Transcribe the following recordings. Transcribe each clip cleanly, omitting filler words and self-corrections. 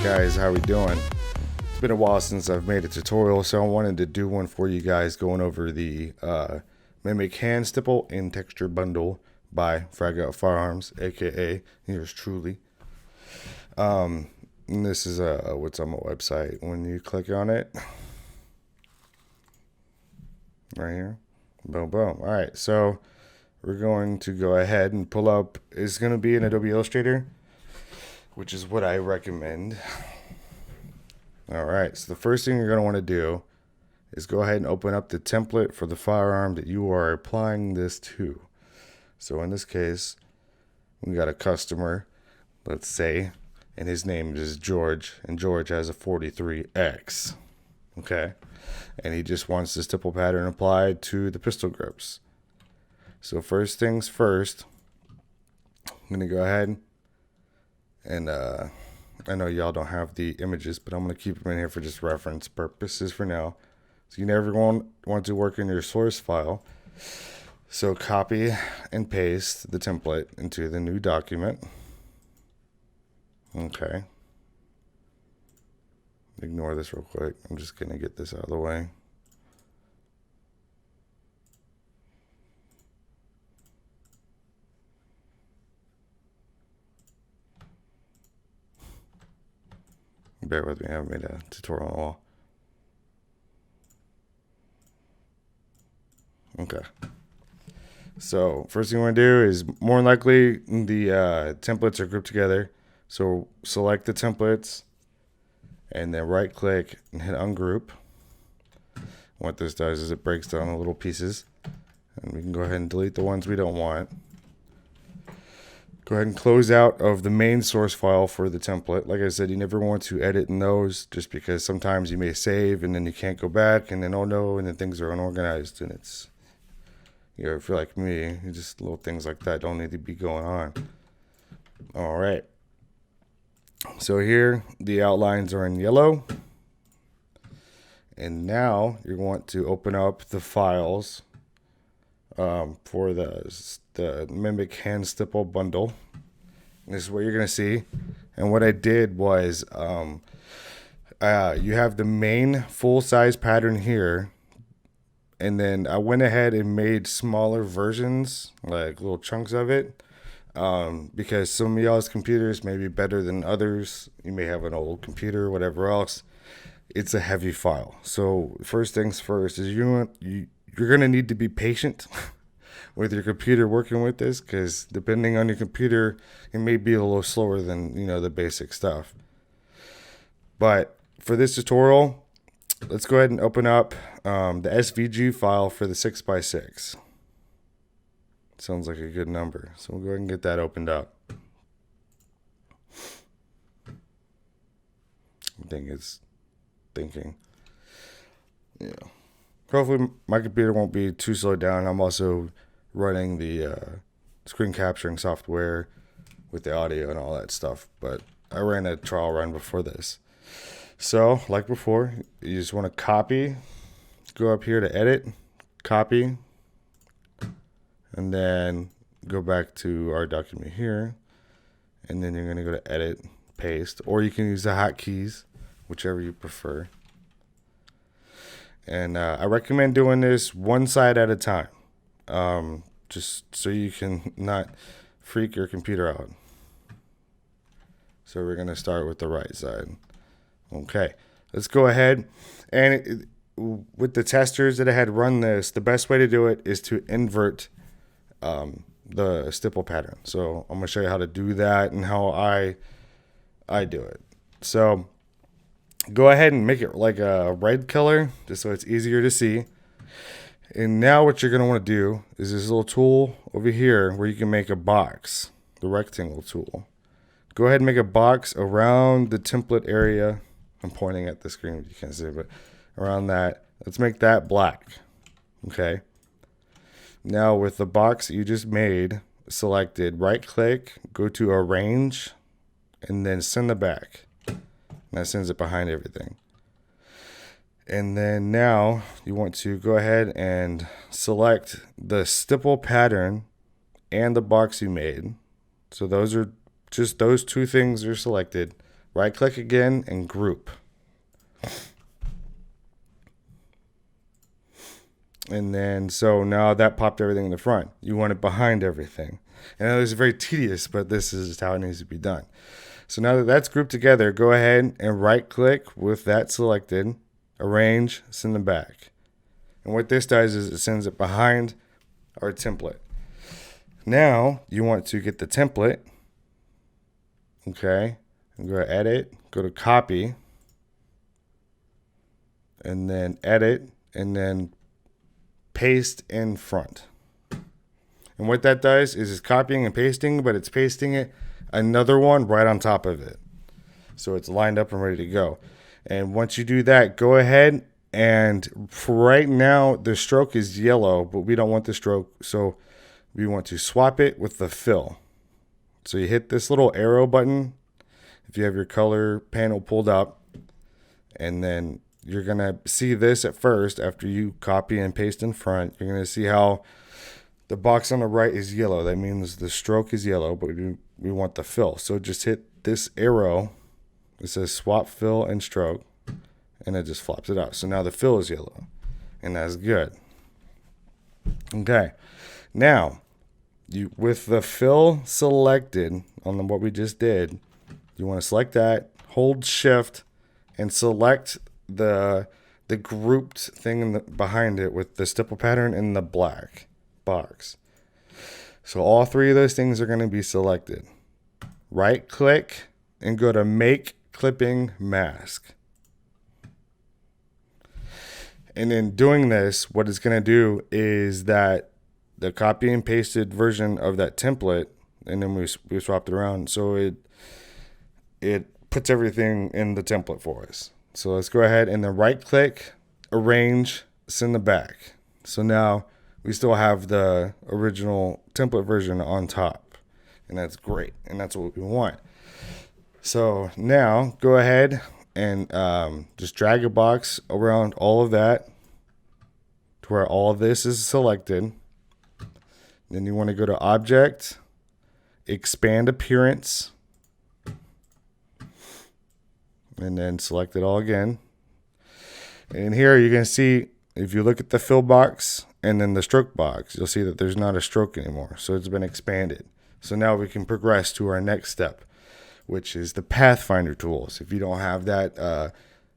guys, how we doing? It's been a while since I've made a tutorial, so I wanted to do one for you guys going over the Mimic Hand Stipple and Texture Bundle by Fragout Firearms, aka yours truly. And this is what's on my website. When you click on it, right here, boom, boom. All right, so we're going to go ahead and pull up. It's going to be in Adobe Illustrator, which is what I recommend. All right, so the first thing you're going to want to do is go ahead and open up the template for the firearm that you are applying this to. So in this case, we got a customer, let's say, and his name is George, and George has a 43X, okay? And he just wants the stipple pattern applied to the pistol grips. So first things first, I'm going to go ahead and I know y'all don't have the images, but I'm going to keep them in here for just reference purposes for now. So you never want to work in your source file. So copy and paste the template into the new document. Okay. Ignore this real quick. I'm just going to get this out of the way. Bear with me, I haven't made a tutorial in a while. Okay. So first thing you want to do is, more than likely the templates are grouped together. So select the templates and then right click and hit ungroup. What this does is it breaks down the little pieces, and we can go ahead and delete the ones we don't want. Go ahead and close out of the main source file for the template. Like I said, you never want to edit in those, just because sometimes you may save and then you can't go back, and then oh no, and then things are unorganized, and it's, you know, if you're like me, just little things like that don't need to be going on. All right. So here the outlines are in yellow, and now you want to open up the files for the Mimic Hand Stipple bundle. This is what you're gonna see. And what I did was you have the main full-size pattern here, and then I went ahead and made smaller versions, like little chunks of it, because some of y'all's computers may be better than others. You may have an old computer or whatever else. It's a heavy file. So first things first is you're gonna need to be patient with your computer working with this, because depending on your computer, it may be a little slower than, you know, the basic stuff. But for this tutorial, let's go ahead and open up the SVG file for the 6x6. Sounds like a good number, so we'll go ahead and get that opened up. I think it's thinking. Yeah. Hopefully my computer won't be too slowed down. I'm also running the screen capturing software with the audio and all that stuff, but I ran a trial run before this. So like before, you just want to copy, go up here to edit, copy, and then go back to our document here, and then you're going to go to edit, paste, or you can use the hotkeys, whichever you prefer. And I recommend doing this one side at a time, just so you can not freak your computer out. So we're going to start with the right side. Okay, let's go ahead. And with the testers that I had run this, the best way to do it is to invert the stipple pattern. So I'm going to show you how to do that and how I do it. So go ahead and make it like a red color, just so it's easier to see. And now what you're going to want to do is this little tool over here where you can make a box, the rectangle tool. Go ahead and make a box around the template area. I'm pointing at the screen, you can't see, but around that. Let's make that black. Okay. Now with the box that you just made selected, right click, go to arrange, and then send the back. And that sends it behind everything. And then now you want to go ahead and select the stipple pattern and the box you made. So those are just those two things are selected. right click again and group. And then, so now that popped everything in the front. You want it behind everything. And it was very tedious, but this is how it needs to be done. So now that that's grouped together, go ahead and right click with that selected, arrange, send them back. And what this does is it sends it behind our template. Now you want to get the template, okay, and go to edit, go to copy, and then edit, and then paste in front. And what that does is it's copying and pasting, but it's pasting it another one right on top of it. So it's lined up and ready to go. And once you do that, go ahead and for right now, the stroke is yellow, but we don't want the stroke. So we want to swap it with the fill. So you hit this little arrow button if you have your color panel pulled up, and then you're going to see this at first after you copy and paste in front. You're going to see how the box on the right is yellow. That means the stroke is yellow, but we want the fill. So just hit this arrow. It says swap fill and stroke, and it just flops it out. So now the fill is yellow, and that's good. Okay. Now, with the fill selected on what we just did, you want to select that, hold shift, and select the grouped thing behind it with the stipple pattern in the black box. So all three of those things are going to be selected. Right click and go to make clipping mask. And in doing this, what it's going to do is that the copy and pasted version of that template, and then we swapped it around, so it puts everything in the template for us. So let's go ahead and then right click, arrange, send the back. So now we still have the original template version on top, and that's great, and that's what we want. So now go ahead and just drag a box around all of that to where all of this is selected. Then you want to go to Object, Expand Appearance, and then select it all again. And here you can see, if you look at the fill box and then the stroke box, you'll see that there's not a stroke anymore. So it's been expanded. So now we can progress to our next step, which is the Pathfinder tools. If you don't have that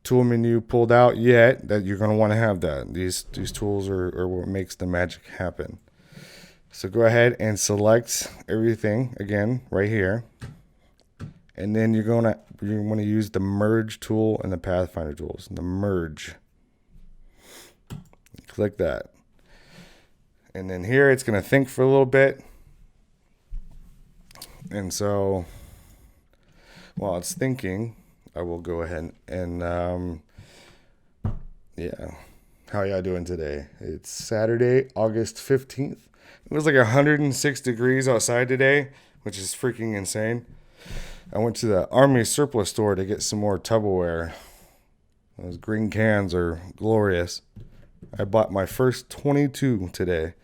tool menu pulled out yet, that you're going to want to have that. These tools are what makes the magic happen. So go ahead and select everything again right here. And then you're want to use the merge tool and the Pathfinder tools. The merge. Click that. And then here it's going to think for a little bit. And so while it's thinking, I will go ahead and yeah. How y'all doing today? It's Saturday, August 15th. It was like 106 degrees outside today, which is freaking insane. I went to the Army surplus store to get some more Tupperware. Those green cans are glorious. I bought my first 22 today.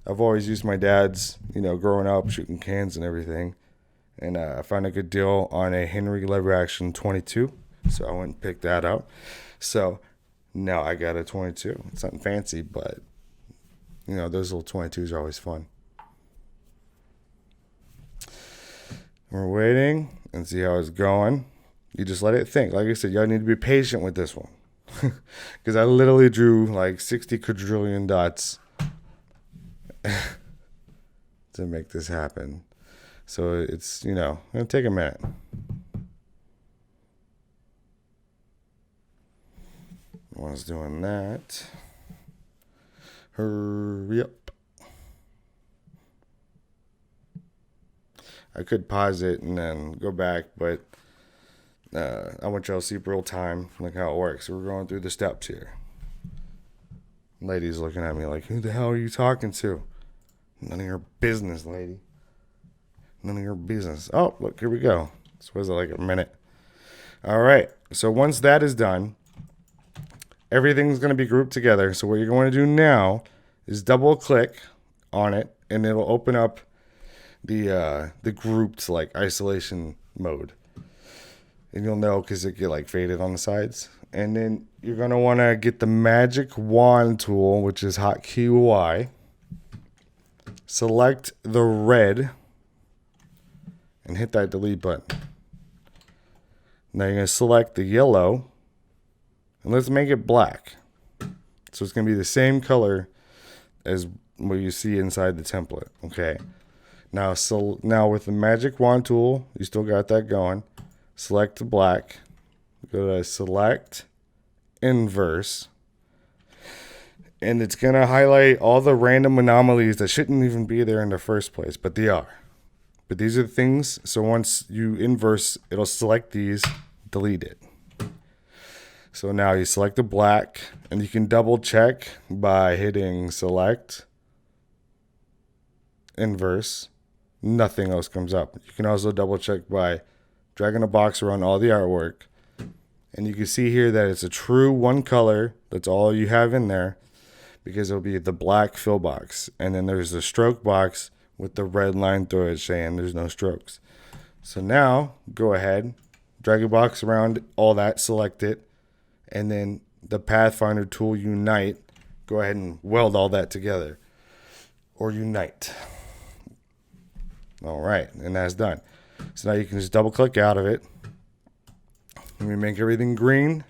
I've always used my dad's, growing up, shooting cans and everything. And I found a good deal on a Henry lever action 22. So I went and picked that up. So now I got a 22. It's nothing fancy, but, those little 22s are always fun. We're waiting and see how it's going. You just let it think. Like I said, y'all need to be patient with this one. Because I literally drew like 60 quadrillion dots to make this happen. So it's, going to take a minute. While I was doing that, hurry up. I could pause it and then go back, but I want y'all to see real time, like how it works. So we're going through the steps here. Lady's looking at me like, who the hell are you talking to? None of your business, lady. None of your business. Oh, look, here we go. This was like a minute. All right. So once that is done, everything's going to be grouped together. So what you're going to do now is double click on it, and it'll open up the grouped like isolation mode. and you'll know because it get like faded on the sides. And then you're gonna want to get the magic wand tool, which is hotkey Y. Select the red and hit that delete button. Now you're gonna select the yellow and let's make it black. So it's gonna be the same color as what you see inside the template. Okay. Now, so now with the magic wand tool, you still got that going. Select the black. Go to select inverse. And it's going to highlight all the random anomalies that shouldn't even be there in the first place, but they are. But these are the things. So once you inverse, it'll select these, delete it. So now you select the black, and you can double check by hitting select inverse. Nothing else comes up. You can also double check by dragging a box around all the artwork. And you can see here that it's a true one color. That's all you have in there, because it'll be the black fill box. And then there's the stroke box with the red line through it saying there's no strokes. So now go ahead, drag a box around all that, select it. And then the Pathfinder tool unite. Go ahead and weld all that together. Or unite. All right, and that's done. So now you can just double click out of it. Let me make everything green.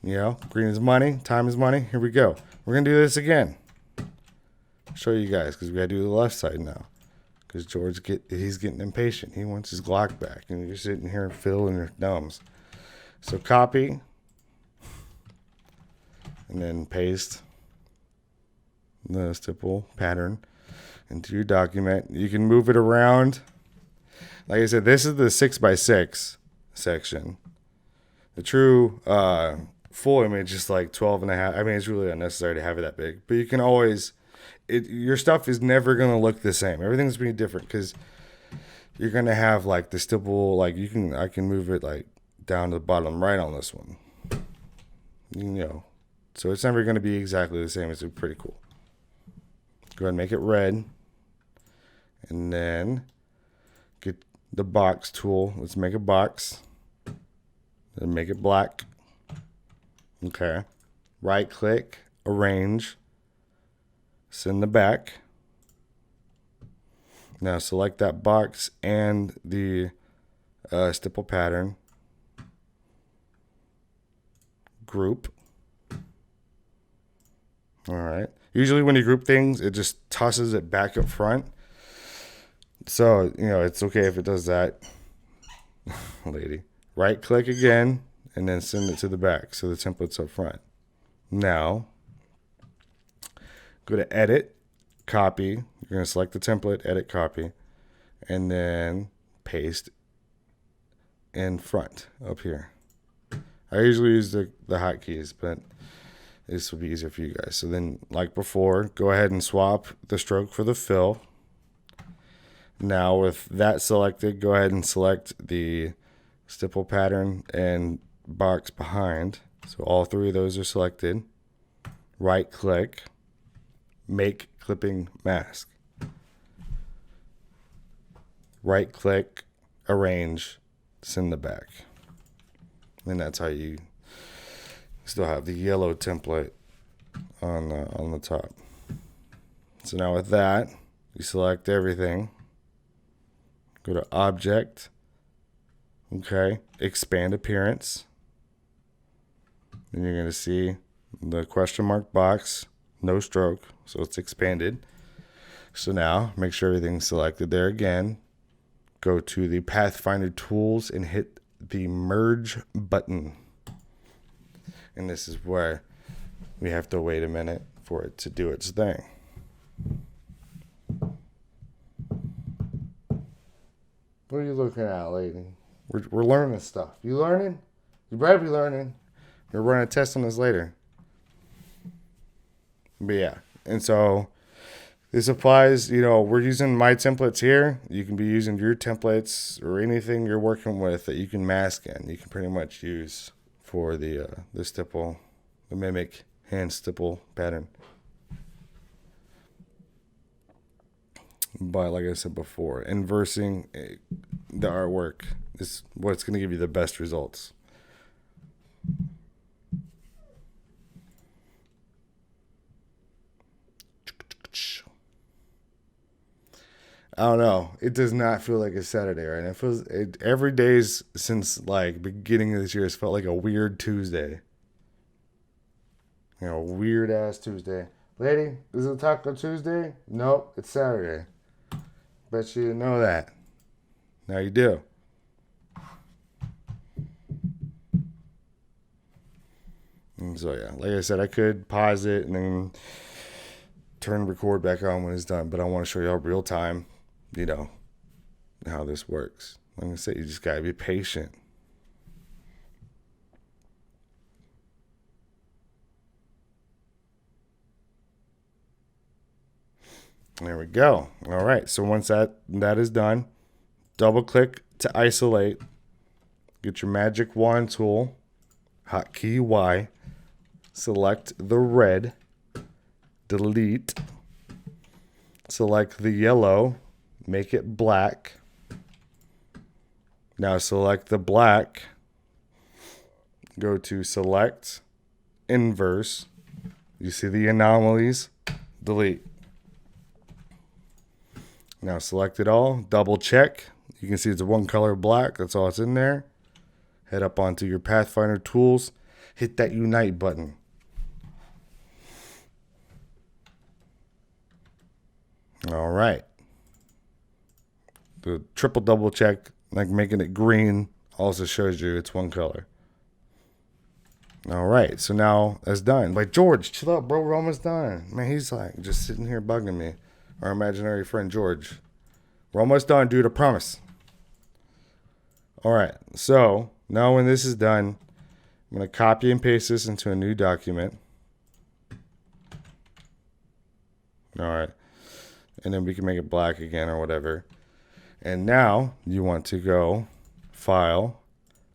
You know, green is money, time is money. Here we go. We're gonna do this again. I'll show you guys because we gotta do the left side now. Because he's getting impatient. He wants his Glock back, and you're sitting here fiddling your thumbs. So copy, and then paste the stipple pattern into your document. You can move it around. Like I said, this is the 6x6 section. The true full image is like 12.5. I mean, it's really unnecessary to have it that big. But you can always, your stuff is never going to look the same. Everything's going to be different because you're going to have like the stipple, like I can move it like down to the bottom right on this one. You know, so it's never going to be exactly the same. It's pretty cool. Go ahead and make it red. And then get the box tool. Let's make a box. Then make it black. Okay. Right click, arrange, send the back. Now select that box and the stipple pattern. Group. All right. Usually when you group things, it just tosses it back up front. So, you know, it's okay if it does that, lady. Right click again, and then send it to the back so the template's up front. Now, go to edit, copy. You're going to select the template, edit, copy, and then paste in front up here. I usually use the hotkeys, but this will be easier for you guys. So then, like before, go ahead and swap the stroke for the fill. Now with that selected, go ahead and select the stipple pattern and box behind. So all three of those are selected. Right click, make clipping mask. Right click, arrange, send the back. And that's how you still have the yellow template on the top. So now with that, you select everything. Go to object. Okay, expand appearance. And you're going to see the question mark box, no stroke, so it's expanded. So now make sure everything's selected there again. Go to the Pathfinder tools and hit the merge button. And this is where we have to wait a minute for it to do its thing. What are you looking at, lady? We're learning stuff. You learning? You better be learning. We're running a test on this later. But yeah, and so this applies, you know, we're using my templates here. You can be using your templates or anything you're working with that you can mask in. You can pretty much use for the stipple, the mimic hand stipple pattern. But like I said before, inversing the artwork is what's going to give you the best results. I don't know. It does not feel like a Saturday, right? It feels every day's since like beginning of this year has felt like a weird Tuesday. Weird ass Tuesday. Lady, is it Taco Tuesday? Nope, it's Saturday. Bet you didn't know that. Now you do. And so yeah, like I said, I could pause it and then turn record back on when it's done, but I want to show y'all real time, how this works. Like I said, you just gotta be patient. There we go. All right. So once that is done, double click to isolate. Get your magic wand tool, hotkey Y, select the red, delete, select the yellow, make it black. Now select the black, go to select, inverse. You see the anomalies, delete. Now select it all, double check. You can see it's a one color black, that's all that's in there. Head up onto your Pathfinder tools, hit that unite button. All right. The triple double check, like making it green, also shows you it's one color. All right, so now that's done. Like, George, chill out, bro. We're almost done. Man, he's like just sitting here bugging me. Our imaginary friend George. We're almost done, dude. I promise. All right, so now when this is done, I'm going to copy and paste this into a new document. All right, and then we can make it black again or whatever. And now you want to go File,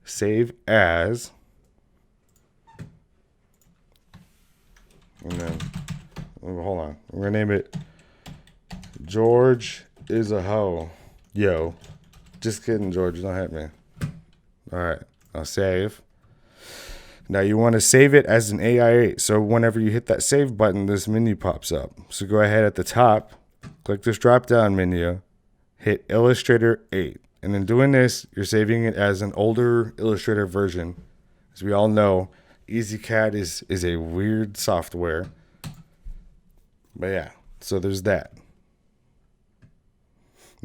Save As, and then hold on. We're gonna name it George is a hoe. Yo, just kidding, George. Don't hit me. All right, I'll save. Now you want to save it as an AI8. So whenever you hit that save button, this menu pops up. So go ahead at the top, click this drop down menu, hit Illustrator 8. And in doing this, you're saving it as an older Illustrator version. As we all know, EZCAD is a weird software. But yeah, so there's that.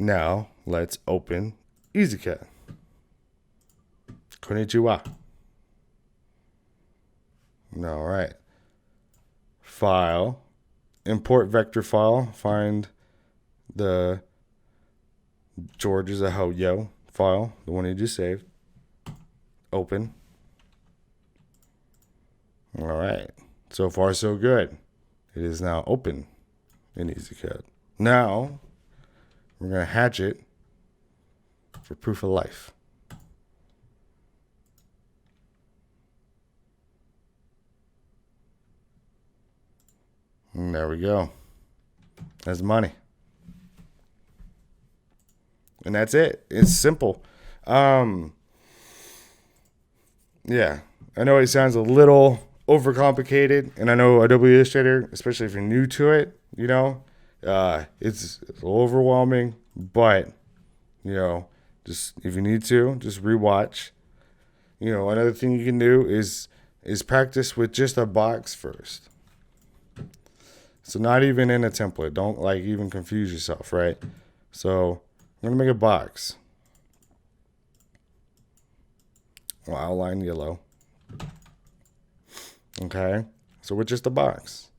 Now let's open EZCAD. Konnichiwa. All right. File, import vector file, find the George is a hoe yo file, the one you just saved. Open. All right. So far, so good. It is now open in EZCAD. Now, we're going to hatch it for proof of life. And there we go. That's money. And that's it. It's simple. Yeah. I know it sounds a little overcomplicated, and I know Adobe Illustrator, especially if you're new to it, it's a little overwhelming, but, just if you need to, just rewatch. Another thing you can do is practice with just a box first. So not even in a template. Don't even confuse yourself, right? So I'm going to make a box. I'll outline yellow. Okay. So with just a box.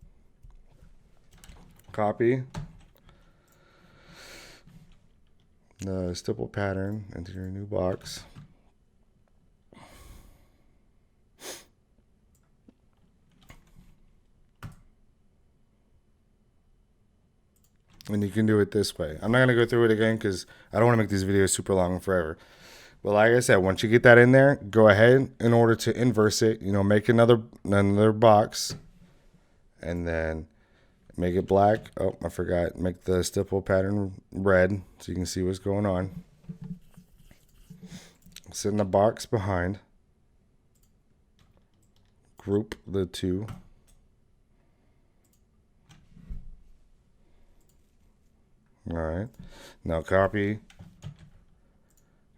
Copy the stipple pattern into your new box. And you can do it this way. I'm not going to go through it again because I don't want to make these videos super long and forever. But like I said, once you get that in there, go ahead in order to inverse it, make another box. And then make it black. Oh, I forgot. Make the stipple pattern red so you can see what's going on. Sit in the box behind. Group the two. All right. Now copy.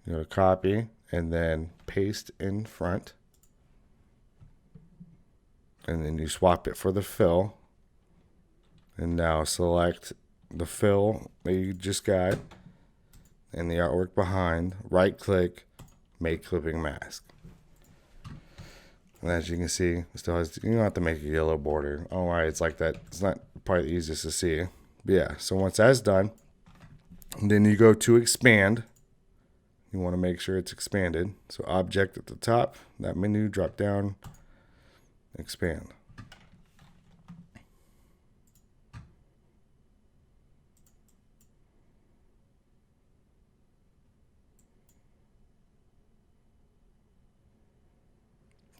Go to copy and then paste in front. And then you swap it for the fill. And now select the fill that you just got and the artwork behind. Right click, make clipping mask. And as you can see, it still has, you don't have to make a yellow border. Oh, why it's like that. It's not probably the easiest to see. But yeah, so once that's done, then you go to expand. You want to make sure it's expanded. So object at the top, that menu, drop down, expand.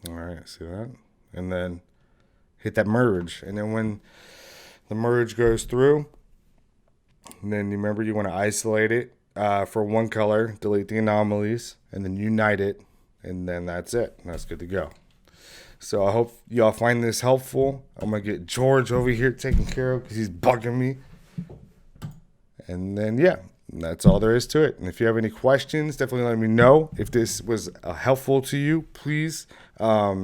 All right, see that? And then hit that merge. And then when the merge goes through, and then remember you want to isolate it for one color, delete the anomalies, and then unite it, and then that's it. That's good to go. So I hope y'all find this helpful. I'm going to get George over here taken care of because he's bugging me. And then, yeah, that's all there is to it. And if you have any questions, definitely let me know. If this was helpful to you, please let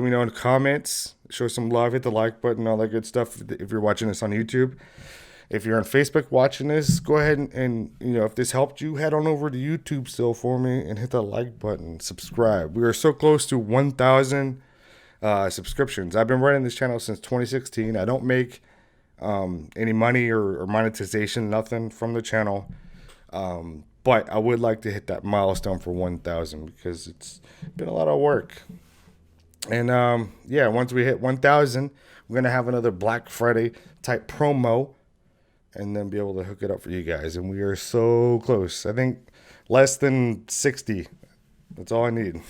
me know in the comments. Show some love, hit the like button, all that good stuff if you're watching this on YouTube. If you're on Facebook watching this, go ahead and if this helped you, head on over to YouTube still for me and hit the like button, subscribe. We are so close to 1,000 subscriptions. I've been running this channel since 2016. I don't make any money or monetization, nothing from the channel. But I would like to hit that milestone for 1,000 because it's been a lot of work. And once we hit 1,000, we're going to have another Black Friday type promo and then be able to hook it up for you guys. And we are so close. I think less than 60. That's all I need.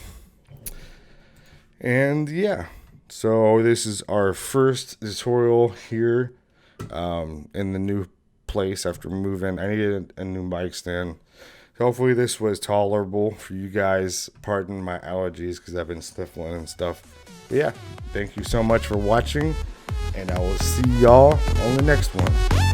And yeah, so this is our first tutorial here in the new place after moving. I needed a new mic stand. Hopefully this was tolerable for you guys. Pardon my allergies because I've been sniffling and stuff. But yeah, thank you so much for watching, and I will see y'all on the next one.